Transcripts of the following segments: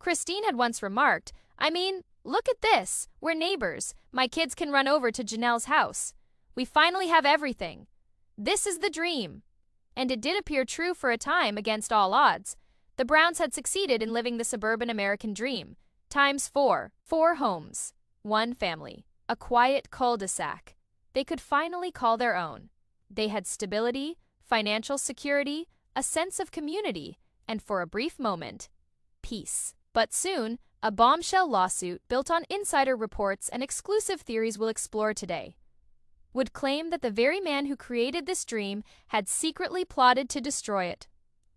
Christine had once remarked, "I mean, look at this. We're neighbors. My kids can run over to Janelle's house. We finally have everything. This is the dream." And it did appear true for a time against all odds. The Browns had succeeded in living the suburban American dream. Times four. 4 homes. 1 family. A quiet cul-de-sac. They could finally call their own. They had stability, financial security, a sense of community, and for a brief moment, peace. But soon, a bombshell lawsuit built on insider reports and exclusive theories we'll explore today would claim that the very man who created this dream had secretly plotted to destroy it,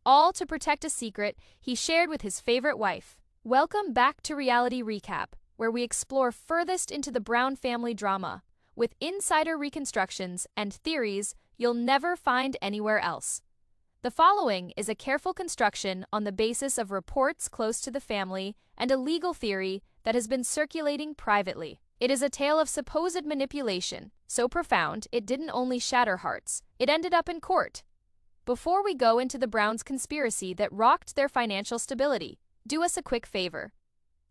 all to protect a secret he shared with his favorite wife. Welcome back to Reality Recap, where we explore furthest into the Brown family drama, with insider reconstructions and theories you'll never find anywhere else. The following is a careful construction on the basis of reports close to the family and a legal theory that has been circulating privately. It is a tale of supposed manipulation, so profound it didn't only shatter hearts, it ended up in court. Before we go into the Browns' conspiracy that rocked their financial stability, do us a quick favor.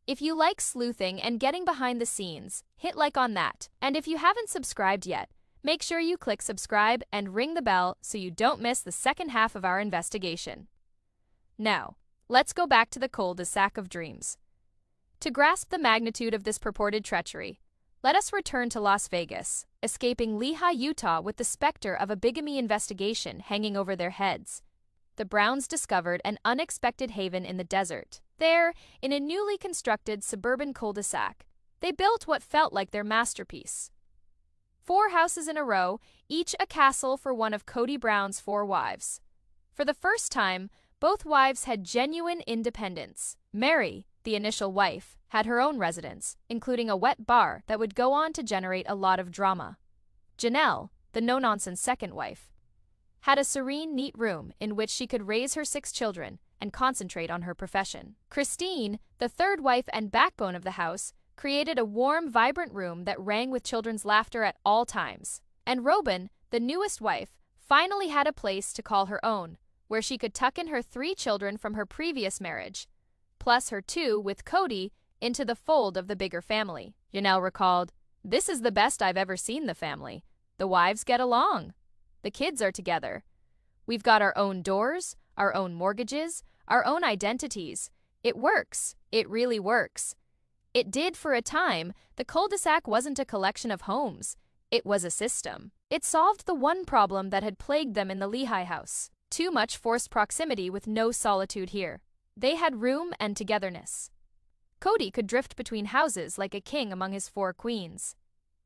If you like sleuthing and getting behind the scenes, hit like on that. And if you haven't subscribed yet, make sure you click subscribe and ring the bell so you don't miss the second half of our investigation. Now, let's go back to the cul-de-sac of dreams. To grasp the magnitude of this purported treachery, let us return to Las Vegas, escaping Lehi, Utah with the specter of a bigamy investigation hanging over their heads. The Browns discovered an unexpected haven in the desert. There, in a newly constructed suburban cul-de-sac, they built what felt like their masterpiece. 4 houses in a row, each a castle for one of Kody Brown's 4 wives. For the first time, both wives had genuine independence. Meri, the initial wife, had her own residence, including a wet bar that would go on to generate a lot of drama. Janelle, the no-nonsense second wife, had a serene, neat room in which she could raise her 6 children and concentrate on her profession. Christine, the third wife and backbone of the house, created a warm, vibrant room that rang with children's laughter at all times. And Robyn, the newest wife, finally had a place to call her own, where she could tuck in her 3 children from her previous marriage, plus her 2 with Kody, into the fold of the bigger family. Janelle recalled, "This is the best I've ever seen the family. The wives get along. The kids are together. We've got our own doors, our own mortgages, our own identities. It works. It really works." It did for a time. The cul-de-sac wasn't a collection of homes. It was a system. It solved the one problem that had plagued them in the Lehi house: too much forced proximity with no solitude here. They had room and togetherness. Kody could drift between houses like a king among his 4 queens.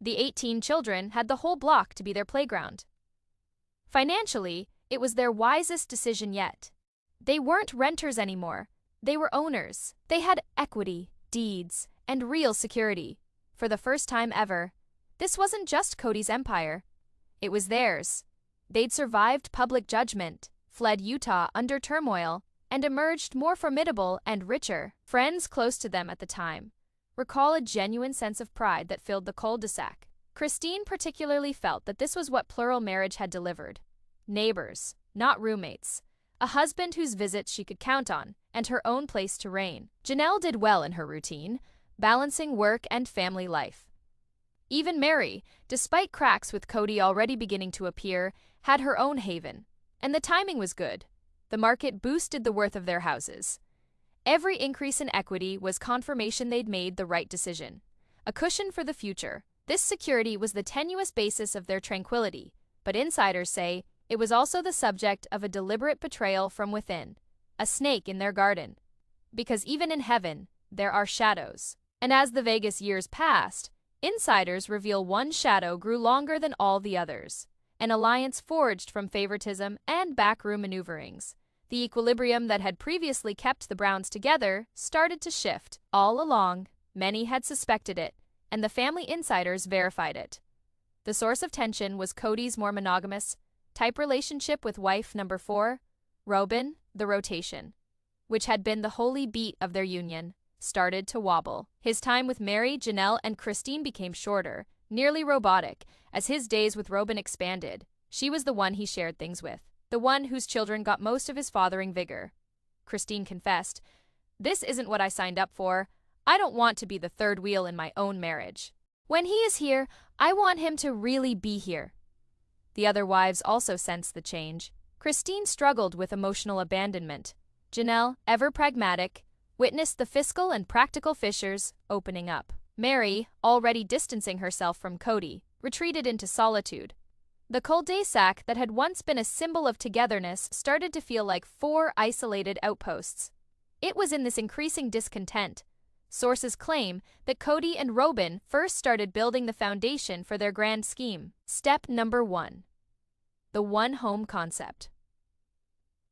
The 18 children had the whole block to be their playground. Financially, it was their wisest decision yet. They weren't renters anymore. They were owners. They had equity, deeds, and real security. For the first time ever, this wasn't just Kody's empire. It was theirs. They'd survived public judgment, fled Utah under turmoil, and emerged more formidable and richer. Friends close to them at the time recall a genuine sense of pride that filled the cul-de-sac. Christine particularly felt that this was what plural marriage had delivered. Neighbors, not roommates. A husband whose visits she could count on, and her own place to reign. Janelle did well in her routine, balancing work and family life. Even Meri, despite cracks with Kody already beginning to appear, had her own haven. And the timing was good. The market boosted the worth of their houses. Every increase in equity was confirmation they'd made the right decision. A cushion for the future. This security was the tenuous basis of their tranquility, but insiders say it was also the subject of a deliberate betrayal from within, a snake in their garden. Because even in heaven, there are shadows. And as the Vegas years passed, insiders reveal one shadow grew longer than all the others. An alliance forged from favoritism and backroom maneuverings. The equilibrium that had previously kept the Browns together started to shift. All along, many had suspected it, and the family insiders verified it. The source of tension was Kody's more monogamous type relationship with wife number 4, Robyn. The rotation, which had been the holy beat of their union, started to wobble. His time with Meri, Janelle, and Christine became shorter, nearly robotic, as his days with Robyn expanded. She was the one he shared things with, the one whose children got most of his fathering vigor. Christine confessed, This isn't what I signed up for. I don't want to be the third wheel in my own marriage. When he is here, I want him to really be here." The other wives also sensed the change. Christine struggled with emotional abandonment. Janelle, ever pragmatic, witnessed the fiscal and practical fissures opening up. Meri, already distancing herself from Kody, retreated into solitude. The cul-de-sac that had once been a symbol of togetherness started to feel like 4 isolated outposts. It was in this increasing discontent. Sources claim that Kody and Robyn first started building the foundation for their grand scheme. Step number 1. The one home concept.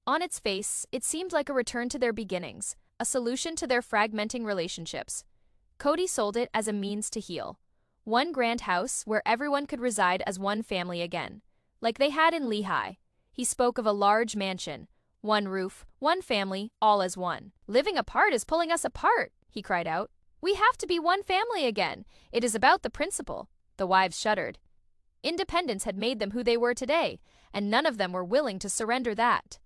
On its face, it seemed like a return to their beginnings, a solution to their fragmenting relationships. Kody sold it as a means to heal. One grand house where everyone could reside as one family again, like they had in Lehigh. He spoke of a large mansion, one roof, one family, all as one. "Living apart is pulling us apart," he cried out. "We have to be one family again. It is about the principle." The wives shuddered. Independence had made them who they were today, and none of them were willing to surrender that.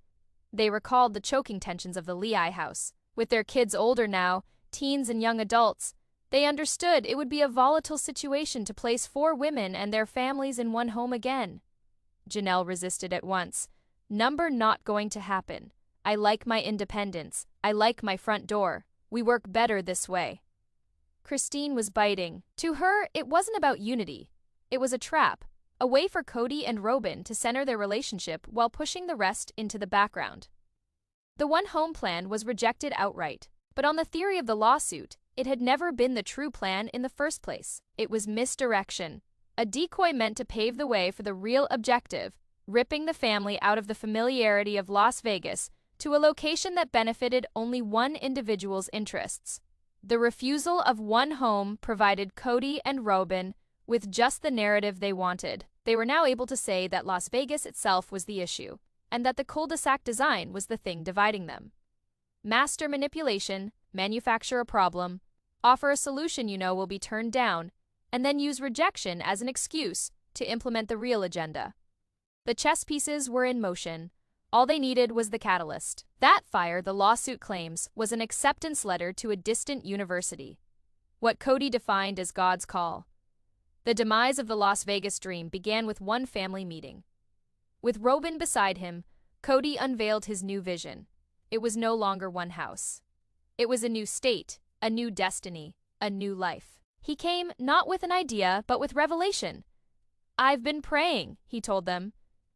They recalled the choking tensions of the Lehigh house. With their kids older now, teens and young adults, they understood it would be a volatile situation to place 4 women and their families in one home again. Janelle resisted at once. "Not going to happen. I like my independence. I like my front door. We work better this way." Christine was biting. To her, it wasn't about unity. It was a trap, a way for Kody and Robyn to center their relationship while pushing the rest into the background. The one home plan was rejected outright, but on the theory of the lawsuit, it had never been the true plan in the first place. It was misdirection, a decoy meant to pave the way for the real objective, ripping the family out of the familiarity of Las Vegas to a location that benefited only one individual's interests. The refusal of one home provided Kody and Robyn with just the narrative they wanted. They were now able to say that Las Vegas itself was the issue, and that the cul-de-sac design was the thing dividing them. Master manipulation, manufacture a problem, offer a solution you know will be turned down, and then use rejection as an excuse to implement the real agenda. The chess pieces were in motion. All they needed was the catalyst. That fire, the lawsuit claims, was an acceptance letter to a distant university. What Kody defined as God's call. The demise of the Las Vegas dream began with one family meeting. With Robyn beside him, Kody unveiled his new vision. It was no longer one house. It was a new state, a new destiny, a new life. He came not with an idea, but with revelation. "I've been praying," he told them.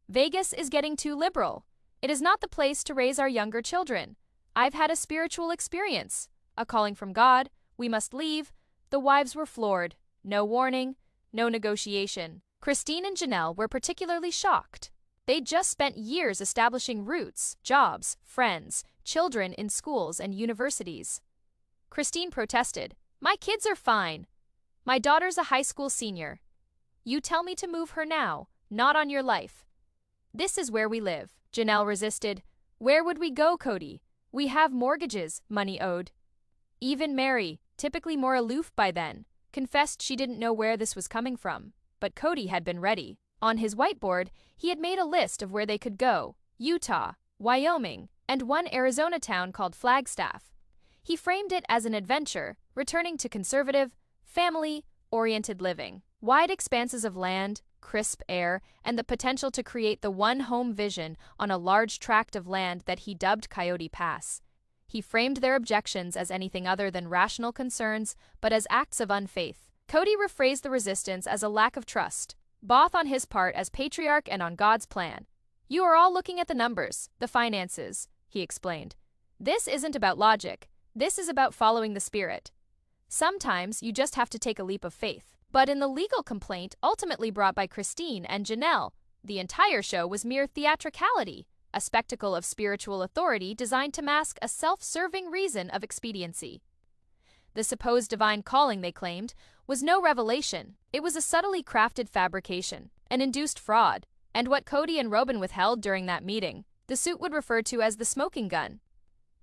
"Vegas is getting too liberal. It is not the place to raise our younger children. I've had a spiritual experience, a calling from God. We must leave." The wives were floored. No warning, no negotiation. Christine and Janelle were particularly shocked. They'd just spent years establishing roots, jobs, friends, children in schools and universities. Christine protested. "My kids are fine. My daughter's a high school senior. You tell me to move her now, not on your life. This is where we live." Janelle resisted. "Where would we go, Kody? We have mortgages, money owed." Even Meri, typically more aloof by then, confessed she didn't know where this was coming from. But Kody had been ready. On his whiteboard, he had made a list of where they could go: Utah, Wyoming, and one Arizona town called Flagstaff. He framed it as an adventure, returning to conservative, family-oriented living. Wide expanses of land, crisp air, and the potential to create the one-home vision on a large tract of land that he dubbed Coyote Pass. He framed their objections as anything other than rational concerns, but as acts of unfaith. Kody rephrased the resistance as a lack of trust, both on his part as patriarch and on God's plan. "You are all looking at the numbers, the finances," he explained. "This isn't about logic. This is about following the spirit. Sometimes you just have to take a leap of faith." But in the legal complaint ultimately brought by Christine and Janelle, the entire show was mere theatricality, a spectacle of spiritual authority designed to mask a self-serving reason of expediency. The supposed divine calling, they claimed, was no revelation. It was a subtly crafted fabrication, an induced fraud, and what Kody and Robyn withheld during that meeting, the suit would refer to as the smoking gun.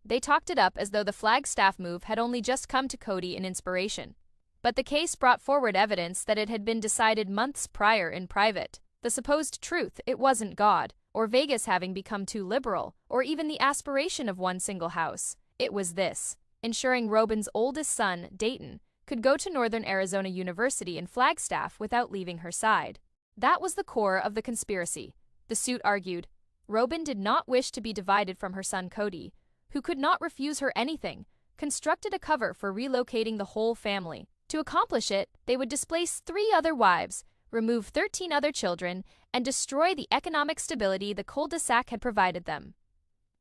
They talked it up as though the Flagstaff move had only just come to Kody in inspiration. But the case brought forward evidence that it had been decided months prior in private. The supposed truth, it wasn't God, or Vegas having become too liberal, or even the aspiration of one single house. It was this. ensuring Robyn's oldest son, Dayton, could go to Northern Arizona University in Flagstaff without leaving her side. That was the core of the conspiracy. The suit argued Robyn did not wish to be divided from her son Kody, who could not refuse her anything, constructed a cover for relocating the whole family. To accomplish it, they would displace 3 other wives, remove 13 other children, and destroy the economic stability the cul-de-sac had provided them.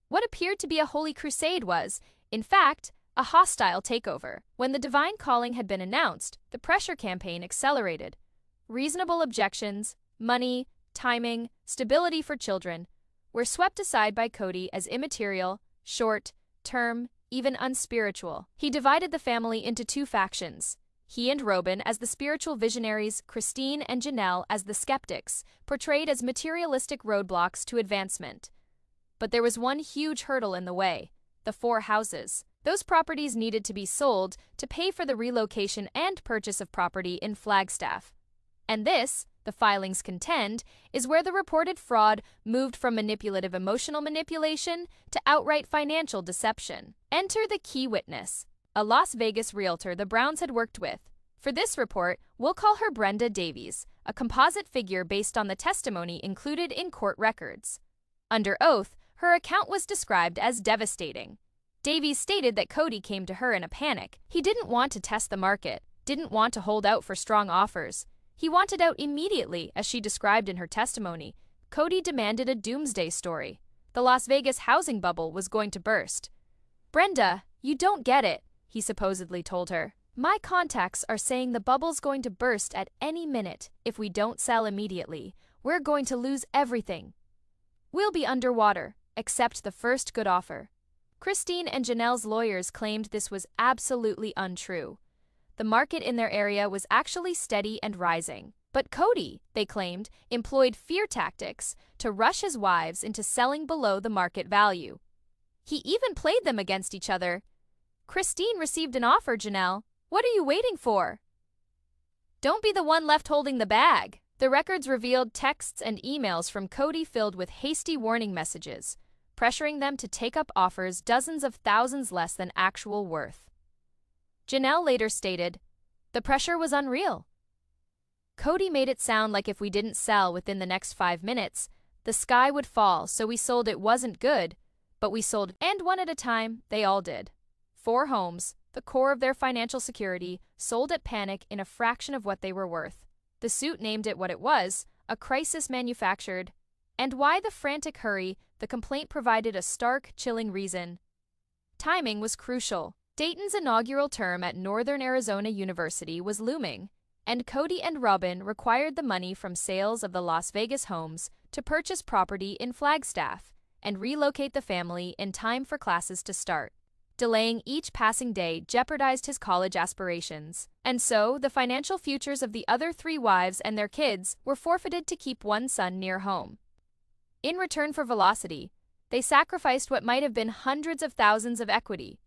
What appeared to be a holy crusade was, in fact, a hostile takeover. When the divine calling had been announced, the pressure campaign accelerated. Reasonable objections, money, timing, stability for children, were swept aside by Kody as immaterial, short-term, even unspiritual. He divided the family into 2 factions. He and Robyn as the spiritual visionaries, Christine and Janelle as the skeptics, portrayed as materialistic roadblocks to advancement. But there was one huge hurdle in the way: the 4 houses. Those properties needed to be sold to pay for the relocation and purchase of property in Flagstaff. And this, the filings contend, is where the reported fraud moved from manipulative emotional manipulation to outright financial deception. Enter the key witness, a Las Vegas realtor the Browns had worked with. For this report, we'll call her Brenda Davies, a composite figure based on the testimony included in court records. Under oath, her account was described as devastating. Davies stated that Kody came to her in a panic. He didn't want to test the market, didn't want to hold out for strong offers. He wanted out immediately, as she described in her testimony. Kody demanded a doomsday story. The Las Vegas housing bubble was going to burst. "Brenda, you don't get it," he supposedly told her. "My contacts are saying the bubble's going to burst at any minute. If we don't sell immediately, we're going to lose everything. We'll be underwater, accept the first good offer." Christine and Janelle's lawyers claimed this was absolutely untrue. The market in their area was actually steady and rising. But Kody, they claimed, employed fear tactics to rush his wives into selling below the market value. He even played them against each other. "Christine received an offer, Janelle. What are you waiting for? Don't be the one left holding the bag." The records revealed texts and emails from Kody filled with hasty warning messages, pressuring them to take up offers dozens of thousands less than actual worth. Janelle later stated, "The pressure was unreal. Kody made it sound like if we didn't sell within the next 5 minutes, the sky would fall, so we sold. It wasn't good, but we sold, and one at a time, they all did. 4 homes, the core of their financial security, sold at panic in a fraction of what they were worth." The suit named it what it was, a crisis manufactured. And why the frantic hurry? The complaint provided a stark, chilling reason. Timing was crucial. Dayton's inaugural term at Northern Arizona University was looming, and Kody and Robyn required the money from sales of the Las Vegas homes to purchase property in Flagstaff and relocate the family in time for classes to start. Delaying each passing day jeopardized his college aspirations, and so the financial futures of the other 3 wives and their kids were forfeited to keep one son near home. In return for velocity, they sacrificed what might have been hundreds of thousands of equity.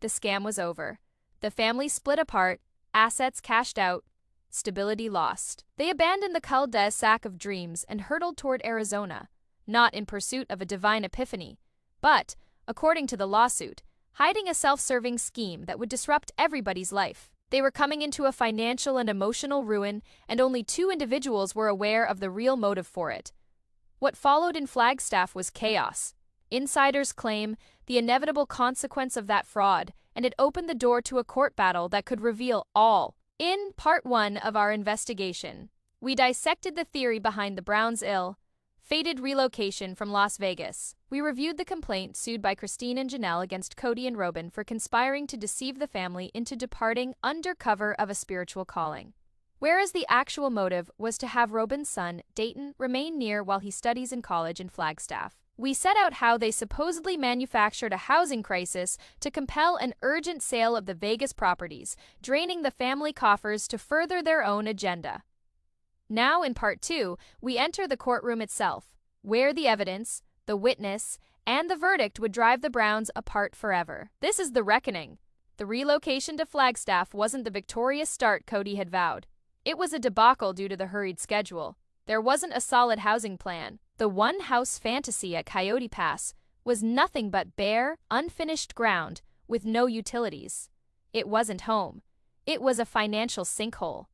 The scam was over. The family split apart, assets cashed out, stability lost. They abandoned the cul-de-sac of dreams and hurtled toward Arizona, not in pursuit of a divine epiphany, but, according to the lawsuit, hiding a self-serving scheme that would disrupt everybody's life. They were coming into a financial and emotional ruin, and only 2 individuals were aware of the real motive for it. What followed in Flagstaff was chaos. Insiders claim the inevitable consequence of that fraud, and it opened the door to a court battle that could reveal all. In Part 1 of our investigation, we dissected the theory behind the Browns' fated relocation from Las Vegas. We reviewed the complaint sued by Christine and Janelle against Kody and Robyn for conspiring to deceive the family into departing under cover of a spiritual calling, whereas the actual motive was to have Robyn's son, Dayton, remain near while he studies in college in Flagstaff. We set out how they supposedly manufactured a housing crisis to compel an urgent sale of the Vegas properties, draining the family coffers to further their own agenda. Now, in Part 2, we enter the courtroom itself, where the evidence, the witness, and the verdict would drive the Browns apart forever. This is the reckoning. The relocation to Flagstaff wasn't the victorious start Kody had vowed. It was a debacle due to the hurried schedule. There wasn't a solid housing plan. The one-house fantasy at Coyote Pass was nothing but bare, unfinished ground, with no utilities. It wasn't home. It was a financial sinkhole.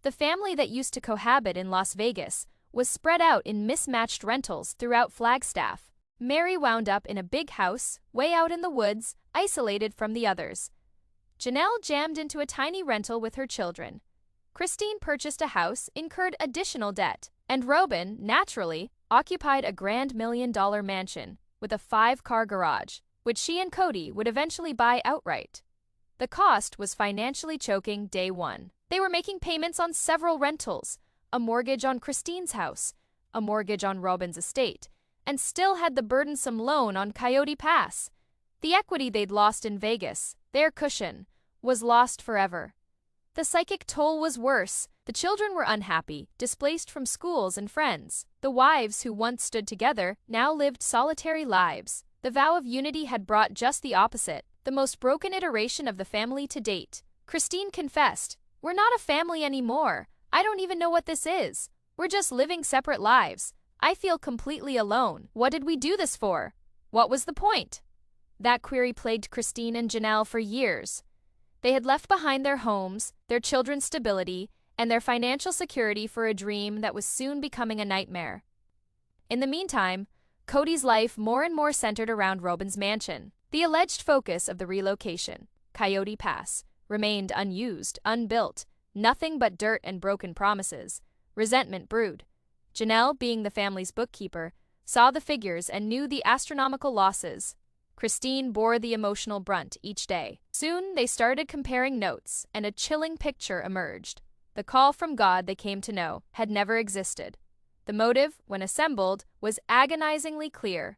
The family that used to cohabit in Las Vegas was spread out in mismatched rentals throughout Flagstaff. Meri wound up in a big house, way out in the woods, isolated from the others. Janelle jammed into a tiny rental with her children. Christine purchased a house, incurred additional debt, and Robyn, naturally, occupied a grand $1 million mansion with a 5-car garage, which she and Kody would eventually buy outright. The cost was financially choking day one. They were making payments on several rentals, a mortgage on Christine's house, a mortgage on Robyn's estate, and still had the burdensome loan on Coyote Pass. The equity they'd lost in Vegas, their cushion, was lost forever. The psychic toll was worse. The children were unhappy, displaced from schools and friends. The wives who once stood together now lived solitary lives. The vow of unity had brought just the opposite, the most broken iteration of the family to date. Christine confessed, "We're not a family anymore. I don't even know what this is. We're just living separate lives. I feel completely alone. What did we do this for? What was the point?" That query plagued Christine and Janelle for years. They had left behind their homes, their children's stability, and their financial security for a dream that was soon becoming a nightmare. In the meantime, Kody's life more and more centered around Robyn's mansion. The alleged focus of the relocation, Coyote Pass, remained unused, unbuilt, nothing but dirt and broken promises. Resentment brewed. Janelle, being the family's bookkeeper, saw the figures and knew the astronomical losses. Christine bore the emotional brunt each day. Soon they started comparing notes, and a chilling picture emerged. The call from God they came to know had never existed. The motive, when assembled, was agonizingly clear.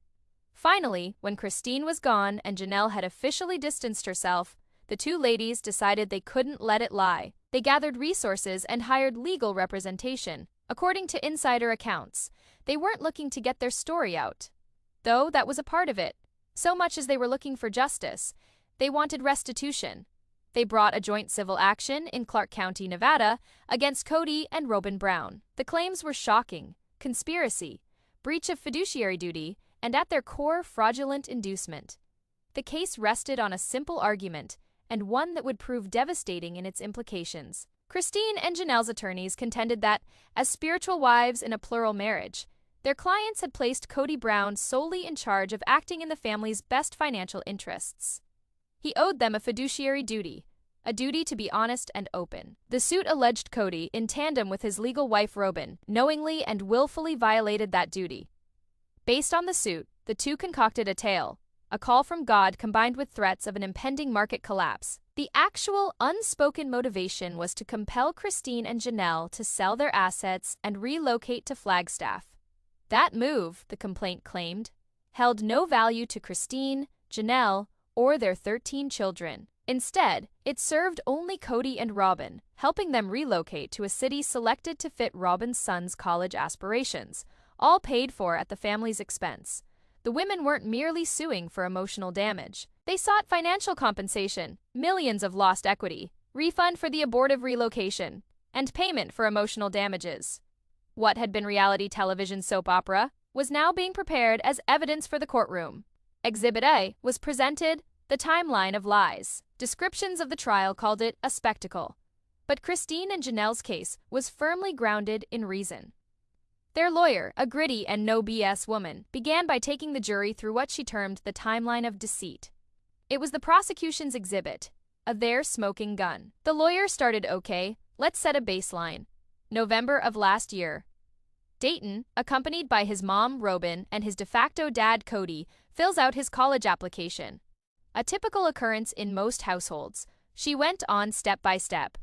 Finally, when Christine was gone and Janelle had officially distanced herself, the two ladies decided they couldn't let it lie. They gathered resources and hired legal representation. According to insider accounts, they weren't looking to get their story out, though that was a part of it. So much as they were looking for justice, they wanted restitution. They brought a joint civil action in Clark County, Nevada, against Kody and Robyn Brown. The claims were shocking: conspiracy, breach of fiduciary duty, and at their core, fraudulent inducement. The case rested on a simple argument, and one that would prove devastating in its implications. Christine and Janelle's attorneys contended that, as spiritual wives in a plural marriage, their clients had placed Kody Brown solely in charge of acting in the family's best financial interests. He owed them a fiduciary duty, a duty to be honest and open. The suit alleged Kody, in tandem with his legal wife Robyn, knowingly and willfully violated that duty. Based on the suit, the two concocted a tale, a call from God combined with threats of an impending market collapse. The actual, unspoken motivation was to compel Christine and Janelle to sell their assets and relocate to Flagstaff. That move, the complaint claimed, held no value to Christine, Janelle, or their 13 children. Instead, it served only Kody and Robyn, helping them relocate to a city selected to fit Robyn's son's college aspirations, all paid for at the family's expense. The women weren't merely suing for emotional damage. They sought financial compensation, millions of lost equity, refund for the abortive relocation, and payment for emotional damages. What had been reality television soap opera was now being prepared as evidence for the courtroom. Exhibit A was presented, the timeline of lies. Descriptions of the trial called it a spectacle. But Christine and Janelle's case was firmly grounded in reason. Their lawyer, a gritty and no BS woman, began by taking the jury through what she termed the timeline of deceit. It was the prosecution's exhibit, a there smoking gun. The lawyer started, "Okay, let's set a baseline. November of last year. Dayton, accompanied by his mom, Robyn, and his de facto dad, Kody, fills out his college application. A typical occurrence in most households. She went on step by step.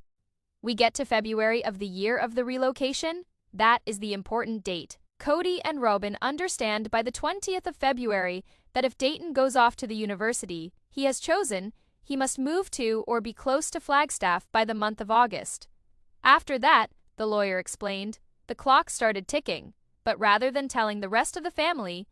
We get to February of the year of the relocation. That is the important date. Kody and Robyn understand by the 20th of February that if Dayton goes off to the university he has chosen, he must move to or be close to Flagstaff by the month of August. After that, the lawyer explained, the clock started ticking, but rather than telling the rest of the family,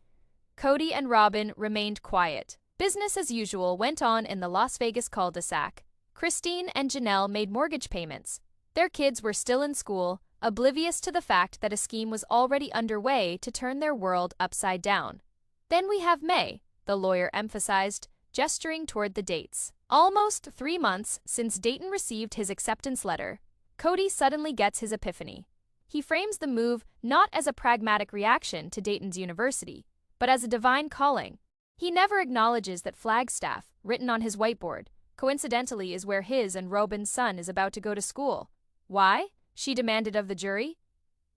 Kody and Robyn remained quiet. Business as usual went on in the Las Vegas cul-de-sac. Christine and Janelle made mortgage payments. Their kids were still in school, oblivious to the fact that a scheme was already underway to turn their world upside down. Then we have May, the lawyer emphasized, gesturing toward the dates. Almost 3 months since Dayton received his acceptance letter, Kody suddenly gets his epiphany. He frames the move not as a pragmatic reaction to Dayton's university, but as a divine calling. He never acknowledges that Flagstaff, written on his whiteboard, coincidentally is where his and Robyn's son is about to go to school. Why? She demanded of the jury.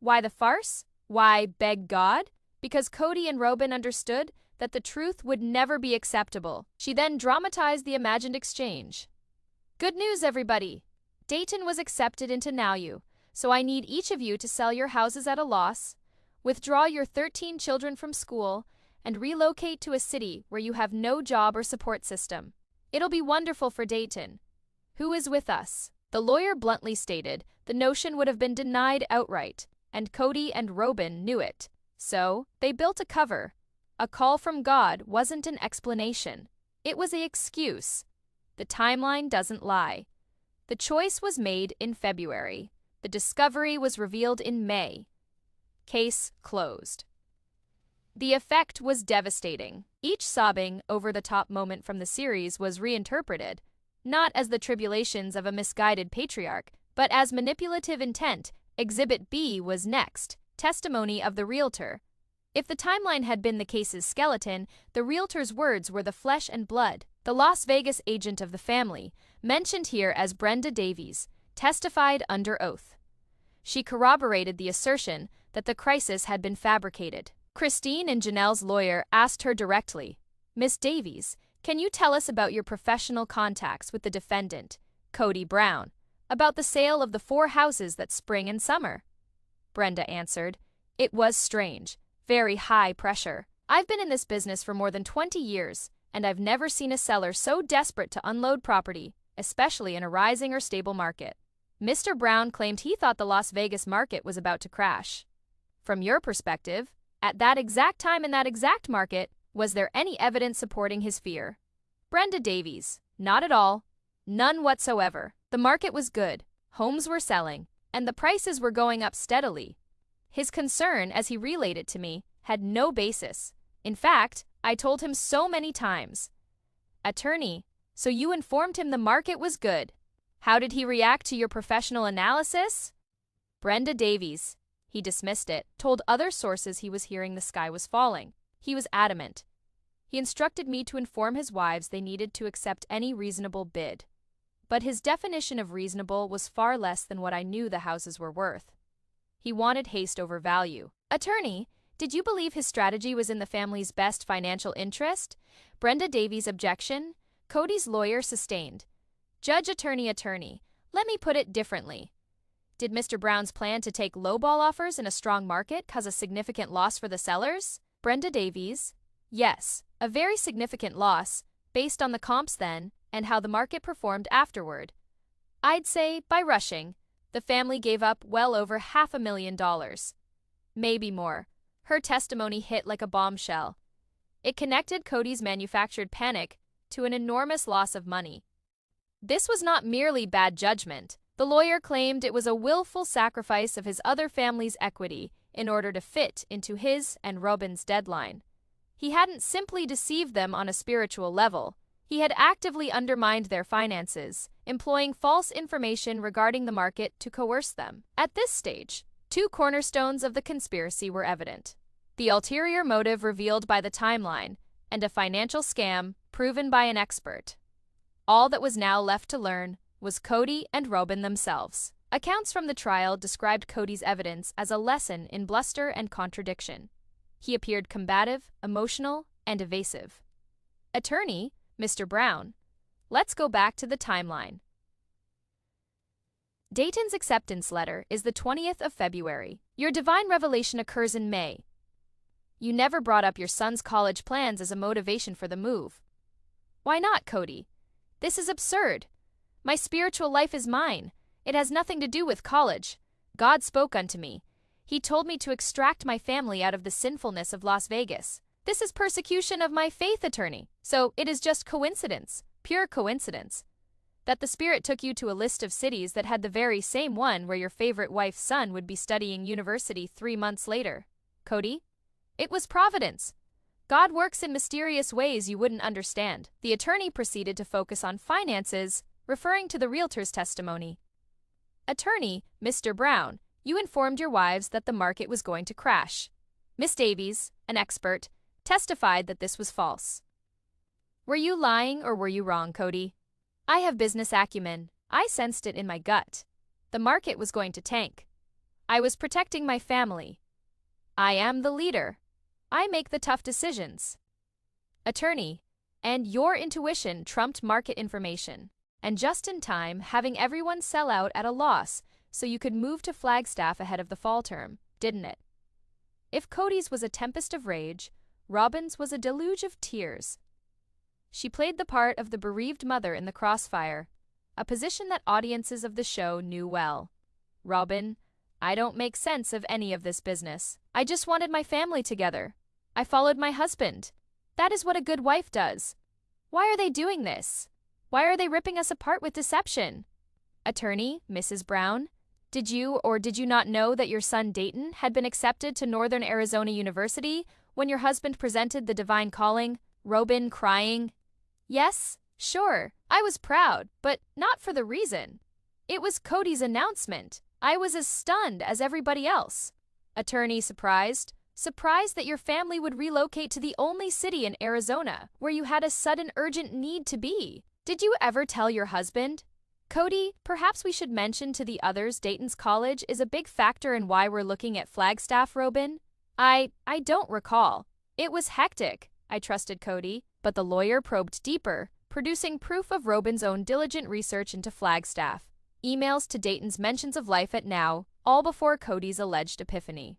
Why the farce? Why beg God? Because Kody and Robyn understood that the truth would never be acceptable. She then dramatized the imagined exchange. Good news, everybody! Dayton was accepted into NOU, so I need each of you to sell your houses at a loss, withdraw your 13 children from school, and relocate to a city where you have no job or support system. It'll be wonderful for Dayton, who is with us. The lawyer bluntly stated the notion would have been denied outright, and Kody and Robyn knew it. So, they built a cover. A call from God wasn't an explanation. It was an excuse. The timeline doesn't lie. The choice was made in February. The discovery was revealed in May. Case closed. The effect was devastating. Each sobbing, over-the-top moment from the series was reinterpreted, not as the tribulations of a misguided patriarch, but as manipulative intent. Exhibit B was next, testimony of the realtor. If the timeline had been the case's skeleton, the realtor's words were the flesh and blood. The Las Vegas agent of the family, mentioned here as Brenda Davies, testified under oath. She corroborated the assertion that the crisis had been fabricated. Christine and Janelle's lawyer asked her directly, "Miss Davies, can you tell us about your professional contacts with the defendant, Kody Brown, about the sale of the 4 houses that spring and summer?" Brenda answered, "It was strange. Very high pressure. I've been in this business for more than 20 years, and I've never seen a seller so desperate to unload property, especially in a rising or stable market." Mr. Brown claimed he thought the Las Vegas market was about to crash. From your perspective, at that exact time in that exact market, was there any evidence supporting his fear? Brenda Davies, not at all. None whatsoever. The market was good, homes were selling, and the prices were going up steadily. His concern, as he relayed it to me, had no basis. In fact, I told him so many times. Attorney, so you informed him the market was good. How did he react to your professional analysis? Brenda Davies. He dismissed it, told other sources he was hearing the sky was falling. He was adamant. He instructed me to inform his wives they needed to accept any reasonable bid. But his definition of reasonable was far less than what I knew the houses were worth. He wanted haste over value. Attorney, did you believe his strategy was in the family's best financial interest? Brenda Davies' objection. Kody's lawyer sustained. Judge attorney, let me put it differently. Did Mr. Brown's plan to take lowball offers in a strong market cause a significant loss for the sellers? Brenda Davies. Yes, a very significant loss, based on the comps then, and how the market performed afterward. I'd say, by rushing, the family gave up well over $500,000. Maybe more. Her testimony hit like a bombshell. It connected Kody's manufactured panic to an enormous loss of money. This was not merely bad judgment. The lawyer claimed it was a willful sacrifice of his other family's equity in order to fit into his and Robyn's deadline. He hadn't simply deceived them on a spiritual level. He had actively undermined their finances, employing false information regarding the market to coerce them. At this stage, 2 cornerstones of the conspiracy were evident: the ulterior motive revealed by the timeline, and a financial scam proven by an expert. All that was now left to learn was Kody and Robyn themselves. Accounts from the trial described Kody's evidence as a lesson in bluster and contradiction. He appeared combative, emotional, and evasive. Attorney, Mr. Brown, let's go back to the timeline. Dayton's acceptance letter is the 20th of February. Your divine revelation occurs in May. You never brought up your son's college plans as a motivation for the move. Why not, Kody? This is absurd. My spiritual life is mine. It has nothing to do with college. God spoke unto me. He told me to extract my family out of the sinfulness of Las Vegas. This is persecution of my faith, attorney. So it is just coincidence, pure coincidence, that the Spirit took you to a list of cities that had the very same one where your favorite wife's son would be studying university 3 months later. Kody, it was providence. God works in mysterious ways you wouldn't understand. The attorney proceeded to focus on finances, referring to the realtor's testimony. Attorney, Mr. Brown, you informed your wives that the market was going to crash. Miss Davies, an expert, testified that this was false. Were you lying or were you wrong, Kody? I have business acumen. I sensed it in my gut. The market was going to tank. I was protecting my family. I am the leader. I make the tough decisions. Attorney, and your intuition trumped market information. And just in time, having everyone sell out at a loss so you could move to Flagstaff ahead of the fall term, didn't it? If Kody's was a tempest of rage, Robyn's was a deluge of tears. She played the part of the bereaved mother in the crossfire, a position that audiences of the show knew well. Robyn, I don't make sense of any of this business. I just wanted my family together. I followed my husband. That is what a good wife does. Why are they doing this? Why are they ripping us apart with deception? Attorney, Mrs. Brown, did you or did you not know that your son Dayton had been accepted to Northern Arizona University when your husband presented the divine calling? Robyn crying. Yes, sure, I was proud, but not for the reason. It was Kody's announcement. I was as stunned as everybody else. Attorney surprised that your family would relocate to the only city in Arizona where you had a sudden urgent need to be. Did you ever tell your husband? Kody, perhaps we should mention to the others Dayton's college is a big factor in why we're looking at Flagstaff, Robyn. I don't recall. It was hectic, I trusted Kody, but the lawyer probed deeper, producing proof of Robyn's own diligent research into Flagstaff. Emails to Dayton's mentions of life at now, all before Kody's alleged epiphany.